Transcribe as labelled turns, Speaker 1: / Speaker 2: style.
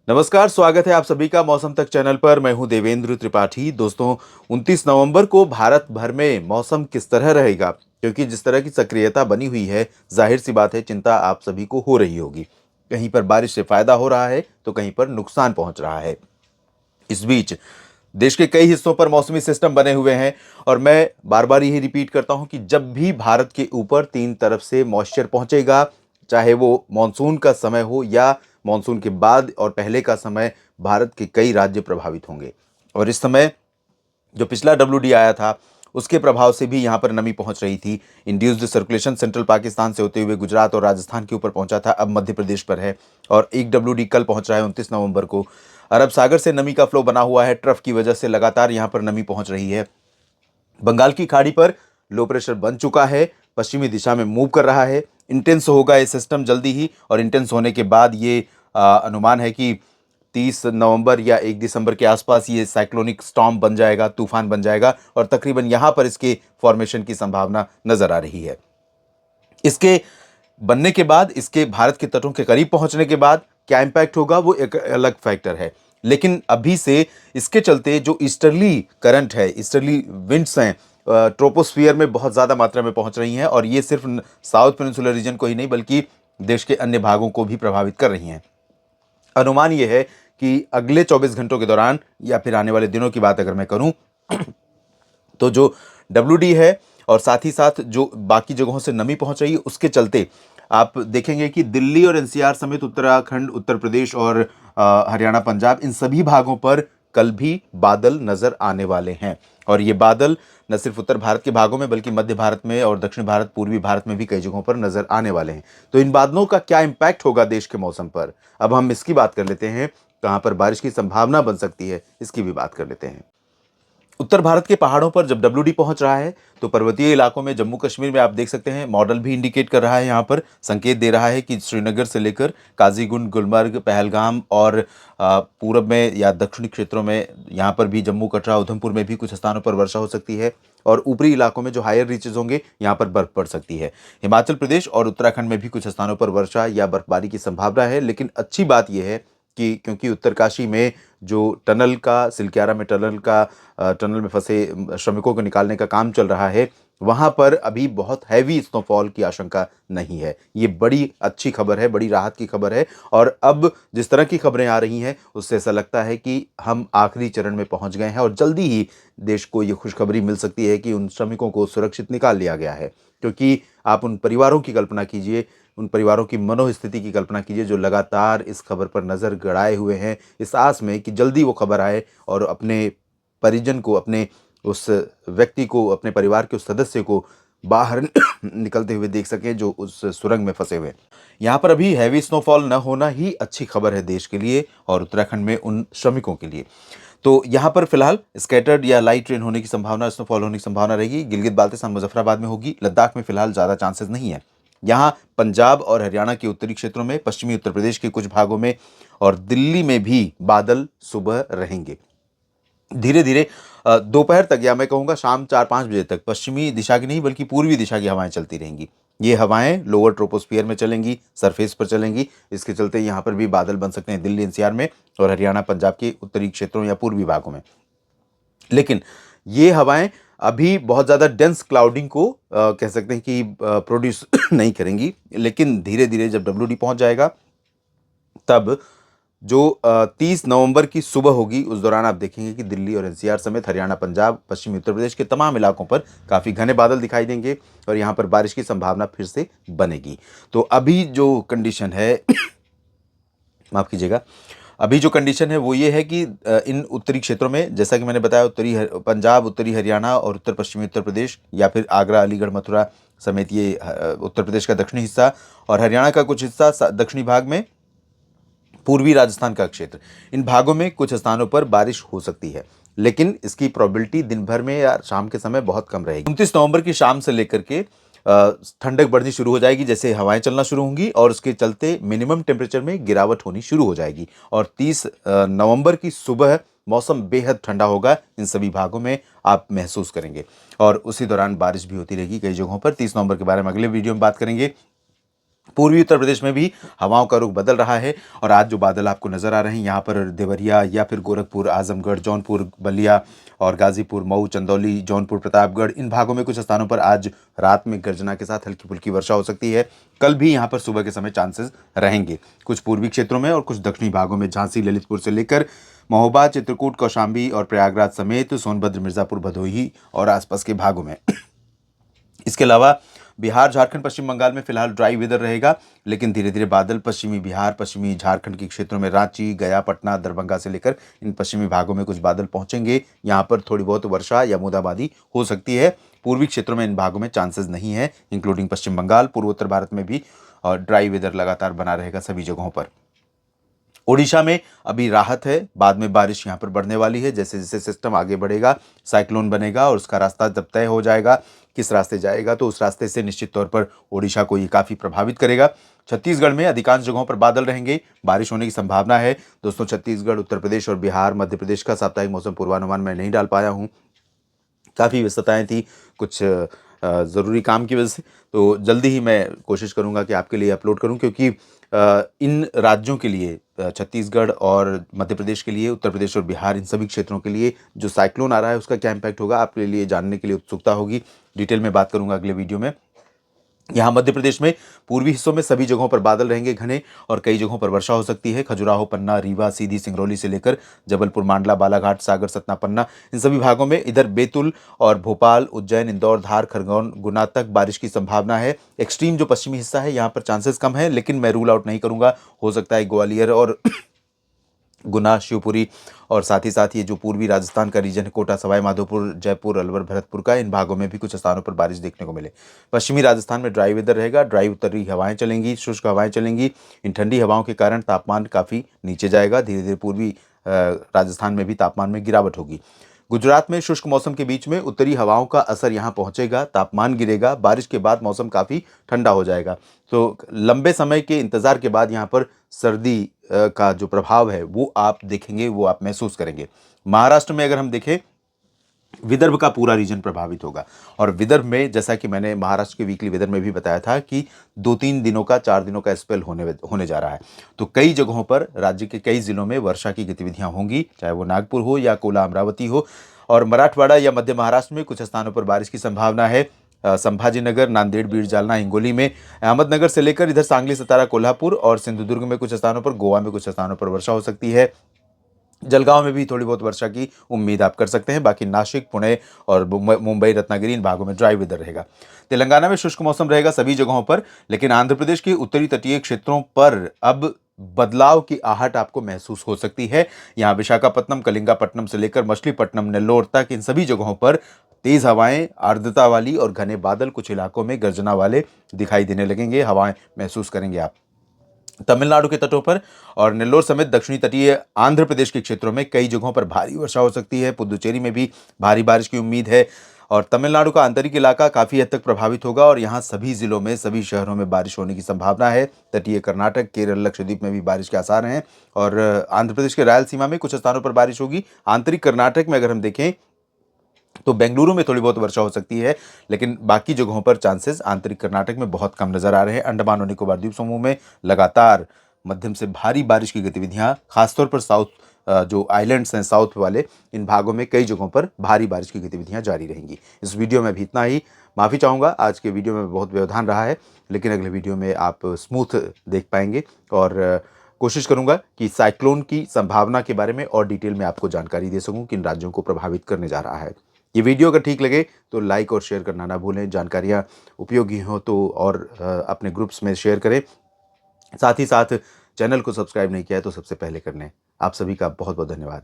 Speaker 1: नमस्कार, स्वागत है आप सभी का मौसम तक चैनल पर। मैं हूं देवेंद्र त्रिपाठी। दोस्तों, 29 नवंबर को भारत भर में मौसम किस तरह रहेगा, क्योंकि जिस तरह की सक्रियता बनी हुई है, जाहिर सी बात है चिंता आप सभी को हो रही होगी। कहीं पर बारिश से फायदा हो रहा है तो कहीं पर नुकसान पहुंच रहा है। इस बीच देश के कई हिस्सों पर मौसमी सिस्टम बने हुए हैं और मैं बार बार यही रिपीट करता हूं कि जब भी भारत के ऊपर तीन तरफ से मॉइस्चर पहुंचेगा, चाहे वो मानसून का समय हो या मानसून के बाद और पहले का समय, भारत के कई राज्य प्रभावित होंगे। और इस समय जो पिछला WD आया था, उसके प्रभाव से भी यहाँ पर नमी पहुंच रही थी। इंड्यूस्ड सर्कुलेशन सेंट्रल पाकिस्तान से होते हुए गुजरात और राजस्थान के ऊपर पहुंचा था, अब मध्य प्रदेश पर है। और एक WD कल पहुंच रहा है 29 नवंबर को। अरब सागर से नमी का फ्लो बना हुआ है, ट्रफ की वजह से लगातार यहाँ पर नमी पहुंच रही है। बंगाल की खाड़ी पर लो प्रेशर बन चुका है, पश्चिमी दिशा में मूव कर रहा है। इंटेंस होगा ये सिस्टम जल्दी ही, और इंटेंस होने के बाद ये अनुमान है कि 30 नवंबर या 1 दिसंबर के आसपास ये साइक्लोनिक स्टॉर्म बन जाएगा, तूफान बन जाएगा, और तकरीबन यहाँ पर इसके फॉर्मेशन की संभावना नजर आ रही है। इसके बनने के बाद, इसके भारत के तटों के करीब पहुंचने के बाद क्या इंपैक्ट होगा वो एक अलग फैक्टर है। लेकिन अभी से इसके चलते जो ईस्टर्ली करंट है, ईस्टर्ली विंड्स हैं, ट्रोपोस्फियर में बहुत ज़्यादा मात्रा में पहुंच रही हैं, और ये सिर्फ साउथ पेनिनसुलर रीजन को ही नहीं बल्कि देश के अन्य भागों को भी प्रभावित कर रही हैं। अनुमान ये है कि अगले 24 घंटों के दौरान या फिर आने वाले दिनों की बात अगर मैं करूं, तो जो WD है और साथ ही साथ जो बाकी जगहों से नमी पहुंच रही है, उसके चलते आप देखेंगे कि दिल्ली और NCR समेत उत्तराखंड, उत्तर प्रदेश और हरियाणा, पंजाब, इन सभी भागों पर कल भी बादल नजर आने वाले हैं। और ये बादल न सिर्फ उत्तर भारत के भागों में बल्कि मध्य भारत में और दक्षिण भारत, पूर्वी भारत में भी कई जगहों पर नजर आने वाले हैं। तो इन बादलों का क्या इम्पैक्ट होगा देश के मौसम पर, अब हम इसकी बात कर लेते हैं। कहां पर बारिश की संभावना बन सकती है, इसकी भी बात कर लेते हैं। उत्तर भारत के पहाड़ों पर जब WD पहुंच रहा है, तो पर्वतीय इलाकों में, जम्मू कश्मीर में आप देख सकते हैं, मॉडल भी इंडिकेट कर रहा है, यहाँ पर संकेत दे रहा है कि श्रीनगर से लेकर काजीगुंड, गुलमर्ग, पहलगाम और पूरब में या दक्षिणी क्षेत्रों में, यहाँ पर भी जम्मू, कटरा, उधमपुर में भी कुछ स्थानों पर वर्षा हो सकती है। और ऊपरी इलाकों में जो हायर रीचेज होंगे, यहाँ पर बर्फ पड़ सकती है। हिमाचल प्रदेश और उत्तराखंड में भी कुछ स्थानों पर वर्षा या बर्फबारी की संभावना है। लेकिन अच्छी बात यह है कि क्योंकि उत्तरकाशी में जो टनल का, सिलक्यारा में टनल में फंसे श्रमिकों को निकालने का काम चल रहा है, वहां पर अभी बहुत हैवी स्नोफॉल की आशंका नहीं है। ये बड़ी अच्छी खबर है, बड़ी राहत की खबर है। और अब जिस तरह की खबरें आ रही हैं, उससे ऐसा लगता है कि हम आखिरी चरण में पहुंच गए हैं और जल्दी ही देश को ये खुशखबरी मिल सकती है कि उन श्रमिकों को सुरक्षित निकाल लिया गया है। क्योंकि आप उन परिवारों की कल्पना कीजिए, उन परिवारों की मनोस्थिति की कल्पना कीजिए जो लगातार इस खबर पर नज़र गड़ाए हुए हैं, इस आस में कि जल्दी वो खबर आए और अपने परिजन को, अपने उस व्यक्ति को, अपने परिवार के उस सदस्य को बाहर निकलते हुए देख सकें जो उस सुरंग में फंसे हुए हैं। यहाँ पर अभी हैवी स्नोफॉल न होना ही अच्छी खबर है देश के लिए और उत्तराखंड में उन श्रमिकों के लिए। तो यहाँ पर फिलहाल स्कैटर्ड या लाइट रेन होने की संभावना, स्नोफॉल होने की संभावना रहेगी। गिलगित बाल्टिस्तान, मुजफ्फराबाद में होगी। लद्दाख में फिलहाल ज़्यादा चांसेस नहीं है। यहाँ पंजाब और हरियाणा के उत्तरी क्षेत्रों में, पश्चिमी उत्तर प्रदेश के कुछ भागों में और दिल्ली में भी बादल सुबह रहेंगे। धीरे धीरे दोपहर तक, या मैं कहूँगा शाम 4-5 बजे तक, पश्चिमी दिशा की नहीं बल्कि पूर्वी दिशा की हवाएं चलती रहेंगी। ये हवाएं लोअर ट्रोपोस्फियर में चलेंगी, सरफेस पर चलेंगी। इसके चलते यहाँ पर भी बादल बन सकते हैं दिल्ली NCR में और हरियाणा, पंजाब के उत्तरी क्षेत्रों या पूर्वी भागों में। लेकिन ये हवाएं अभी बहुत ज़्यादा डेंस क्लाउडिंग को कह सकते हैं कि प्रोड्यूस नहीं करेंगी। लेकिन धीरे धीरे जब WD पहुंच जाएगा, तब जो 30 नवंबर की सुबह होगी, उस दौरान आप देखेंगे कि दिल्ली और NCR समेत हरियाणा, पंजाब, पश्चिमी उत्तर प्रदेश के तमाम इलाकों पर काफ़ी घने बादल दिखाई देंगे और यहाँ पर बारिश की संभावना फिर से बनेगी। तो अभी जो कंडीशन है माफ़ कीजिएगा, अभी जो कंडीशन है वो ये है कि इन उत्तरी क्षेत्रों में, जैसा कि मैंने बताया, पंजाब, उत्तरी हरियाणा और उत्तर पश्चिमी उत्तर प्रदेश या फिर आगरा, अलीगढ़, मथुरा समेत ये उत्तर प्रदेश का दक्षिणी हिस्सा और हरियाणा का कुछ हिस्सा दक्षिणी भाग में, पूर्वी राजस्थान का क्षेत्र, इन भागों में कुछ स्थानों पर बारिश हो सकती है। लेकिन इसकी प्रोबेबिलिटी दिन भर में या शाम के समय बहुत कम रहेगी। 29 नवंबर की शाम से लेकर के ठंडक बढ़नी शुरू हो जाएगी, जैसे हवाएं चलना शुरू होंगी और उसके चलते मिनिमम टेम्परेचर में गिरावट होनी शुरू हो जाएगी। और 30 नवंबर की सुबह मौसम बेहद ठंडा होगा, इन सभी भागों में आप महसूस करेंगे। और उसी दौरान बारिश भी होती रहेगी कई जगहों पर। 30 नवंबर के बारे में अगले वीडियो में बात करेंगे। पूर्वी उत्तर प्रदेश में भी हवाओं का रुख बदल रहा है और आज जो बादल आपको नज़र आ रहे हैं यहाँ पर देवरिया या फिर गोरखपुर, आजमगढ़, जौनपुर, बलिया और गाजीपुर, मऊ, चंदौली, जौनपुर, प्रतापगढ़, इन भागों में कुछ स्थानों पर आज रात में गर्जना के साथ हल्की फुल्की वर्षा हो सकती है। कल भी यहाँ पर सुबह के समय चांसेस रहेंगे। कुछ पूर्वी क्षेत्रों में और कुछ दक्षिणी भागों में झांसी, ललितपुर से लेकर महोबा, चित्रकूट, कौशाम्बी और प्रयागराज समेत सोनभद्र, मिर्जापुर, भदोही और आसपास के भागों में। इसके अलावा बिहार, झारखंड, पश्चिम बंगाल में फिलहाल ड्राई वेदर रहेगा, लेकिन धीरे धीरे बादल पश्चिमी बिहार, पश्चिमी झारखंड के क्षेत्रों में रांची, गया, पटना, दरभंगा से लेकर इन पश्चिमी भागों में कुछ बादल पहुंचेंगे। यहाँ पर थोड़ी बहुत वर्षा या बूंदाबांदी हो सकती है। पूर्वी क्षेत्रों में इन भागों में चांसेस नहीं है, इंक्लूडिंग पश्चिम बंगाल। पूर्वोत्तर भारत में भी ड्राई वेदर लगातार बना रहेगा सभी जगहों पर। ओडिशा में अभी राहत है, बाद में बारिश यहाँ पर बढ़ने वाली है। जैसे जैसे सिस्टम आगे बढ़ेगा, साइक्लोन बनेगा और उसका रास्ता जब तय हो जाएगा किस रास्ते जाएगा, तो उस रास्ते से निश्चित तौर पर ओडिशा को ये काफ़ी प्रभावित करेगा। छत्तीसगढ़ में अधिकांश जगहों पर बादल रहेंगे, बारिश होने की संभावना है। दोस्तों, छत्तीसगढ़, उत्तर प्रदेश और बिहार, मध्य प्रदेश का साप्ताहिक मौसम पूर्वानुमान मैं नहीं डाल पाया हूँ, काफ़ी व्यस्तताएं थी कुछ ज़रूरी काम की वजह से। तो जल्दी ही मैं कोशिश करूंगा कि आपके लिए अपलोड करूं, क्योंकि इन राज्यों के लिए, छत्तीसगढ़ और मध्य प्रदेश के लिए, उत्तर प्रदेश और बिहार, इन सभी क्षेत्रों के लिए जो साइक्लोन आ रहा है उसका क्या इम्पैक्ट होगा, आपके लिए जानने के लिए उत्सुकता होगी। डिटेल में बात करूंगा अगले वीडियो में। यहाँ मध्य प्रदेश में पूर्वी हिस्सों में सभी जगहों पर बादल रहेंगे घने और कई जगहों पर वर्षा हो सकती है। खजुराहो, पन्ना, रीवा, सीधी, सिंगरौली से लेकर जबलपुर, मांडला, बालाघाट, सागर, सतना, पन्ना, इन सभी भागों में, इधर बैतूल और भोपाल, उज्जैन, इंदौर, धार, खरगोन, गुना तक बारिश की संभावना है। एक्सट्रीम जो पश्चिमी हिस्सा है यहाँ पर चांसेस कम है, लेकिन मैं रूल आउट नहीं करूंगा। हो सकता है ग्वालियर और गुना, शिवपुरी और साथ ही ये जो पूर्वी राजस्थान का रीजन है, कोटा, सवाई माधोपुर, जयपुर, अलवर, भरतपुर का, इन भागों में भी कुछ स्थानों पर बारिश देखने को मिले। पश्चिमी राजस्थान में ड्राई वेदर रहेगा, ड्राई उत्तरी हवाएं चलेंगी, शुष्क हवाएं चलेंगी। इन ठंडी हवाओं के कारण तापमान काफ़ी नीचे जाएगा। धीरे धीरे पूर्वी राजस्थान में भी तापमान में गिरावट होगी। गुजरात में शुष्क मौसम के बीच में उत्तरी हवाओं का असर यहाँ पहुंचेगा, तापमान गिरेगा, बारिश के बाद मौसम काफ़ी ठंडा हो जाएगा। तो लंबे समय के इंतज़ार के बाद यहाँ पर सर्दी का जो प्रभाव है वो आप देखेंगे, वो आप महसूस करेंगे। महाराष्ट्र में अगर हम देखें, विदर्भ का पूरा रीजन प्रभावित होगा और विदर्भ में, जैसा कि मैंने महाराष्ट्र के वीकली वेदर में भी बताया था, कि 2-3 दिनों का, 4 दिनों का स्पेल होने जा रहा है। तो कई जगहों पर राज्य के कई जिलों में वर्षा की गतिविधियां होंगी, चाहे वो नागपुर हो या कोला, अमरावती हो। और मराठवाड़ा या मध्य महाराष्ट्र में कुछ स्थानों पर बारिश की संभावना है। संभाजीनगर, नांदेड़, बीड, जालना, हिंगोली में, अहमदनगर से लेकर इधर सांगली, सतारा, कोल्हापुर और सिंधुदुर्ग में कुछ स्थानों पर, गोवा में कुछ स्थानों पर वर्षा हो सकती है। जलगांव में भी थोड़ी बहुत वर्षा की उम्मीद आप कर सकते हैं। बाकी नासिक, पुणे और मुंबई, रत्नागिरी, इन भागों में ड्राई वेदर रहेगा। तेलंगाना में शुष्क मौसम रहेगा सभी जगहों पर, लेकिन आंध्र प्रदेश के उत्तरी तटीय क्षेत्रों पर अब बदलाव की आहट आपको महसूस हो सकती है। यहाँ विशाखापट्टनम, कलिंगापट्टनम से लेकर मछलीपट्टनम, नेल्लोर तक, इन सभी जगहों पर तेज हवाएं, आर्द्रता वाली और घने बादल, कुछ इलाकों में गर्जना वाले दिखाई देने लगेंगे। हवाएं महसूस करेंगे आप। तमिलनाडु के तटों पर और नेल्लोर समेत दक्षिणी तटीय आंध्र प्रदेश के क्षेत्रों में कई जगहों पर भारी वर्षा हो सकती है। पुदुचेरी में भी भारी बारिश की उम्मीद है और तमिलनाडु का आंतरिक इलाका काफ़ी हद तक प्रभावित होगा और यहाँ सभी जिलों में, सभी शहरों में बारिश होने की संभावना है। तटीय कर्नाटक, केरल, लक्षद्वीप में भी बारिश के आसार हैं और आंध्र प्रदेश के रायलसीमा में कुछ स्थानों पर बारिश होगी। आंतरिक कर्नाटक में अगर हम देखें तो बेंगलुरु में थोड़ी बहुत वर्षा हो सकती है, लेकिन बाकी जगहों पर चांसेस आंतरिक कर्नाटक में बहुत कम नजर आ रहे हैं। अंडमान और निकोबार द्वीप समूह में लगातार मध्यम से भारी बारिश की गतिविधियां, खासतौर पर साउथ, जो आइलैंड्स हैं साउथ वाले, इन भागों में कई जगहों पर भारी बारिश की गतिविधियां जारी रहेंगी। इस वीडियो में भी इतना ही। माफ़ी चाहूँगा, आज के वीडियो में बहुत व्यवधान रहा है, लेकिन अगले वीडियो में आप स्मूथ देख पाएंगे और कोशिश करूंगा कि साइक्लोन की संभावना के बारे में और डिटेल में आपको जानकारी दे सकूं, किन राज्यों को प्रभावित करने जा रहा है। ये वीडियो अगर ठीक लगे तो लाइक और शेयर करना ना भूलें। जानकारियाँ उपयोगी हो तो और अपने ग्रुप्स में शेयर करें। साथ ही साथ चैनल को सब्सक्राइब नहीं किया है तो सबसे पहले कर लें। आप सभी का बहुत बहुत धन्यवाद।